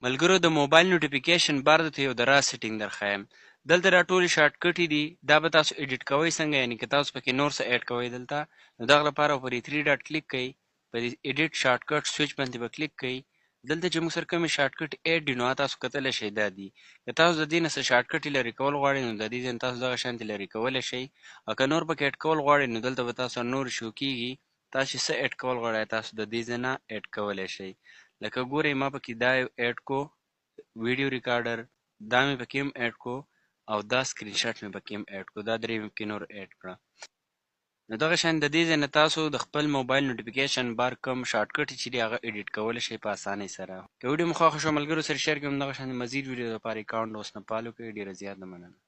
ملګرو د موبایل نوټیفیکیشن بار درته یو د راز سیټینګ درښایم. دلته دا ټولې شارټ کټې دي، دا به تاسو ایډیټ کوئ څنګه، یعنې که تاسو پکې نور څه ایډ کوئ دلته، نو دغه لپاره پر دې 3 ډاټ کلیک کوئ، په دې ایډیټ شارټ کټ سویچ باندې به کلیک کوئ. دلته چې موږ سره کومې شارټ کټ ایډ دي نو تاسو کتلی شئ دا دي. که تاسو د دې نه څه شارټ کټې لرې کول غواړئ نو د دې ځای نه تاسو دغه شانتې لرې کولی شئ، او که نور پکې ایډ کول غواړئ نو دلته به تاسو نور شو کېږي. تاسو چې څه ایډ کول غواړئ تاسو د دې ځای نه ایډ کولی شئ. لکه ګورئ ما پکې دا یو ایډ کو ویډیو ریکارډر، دا مې پکې هم ایډ کو، او دا سکرین شاټ مې پکې هم ایډ کو، دا درې مې پکې نور ایډ کړه. نو دغه شان د دې ځای نه تاسو د خپل موبایل نوټیفیکیشن بار کوم شارټ کټ چې دي هغه ایډیټ کولی شئ په اسانۍ سره. که ویډیو مو خوښه شوه ملګرو سره شیر کړئ. همدغه شان د مزید ویډیو لپاره اکاونټ اوس نه فالو کړئ. ډېره زیاته مننه.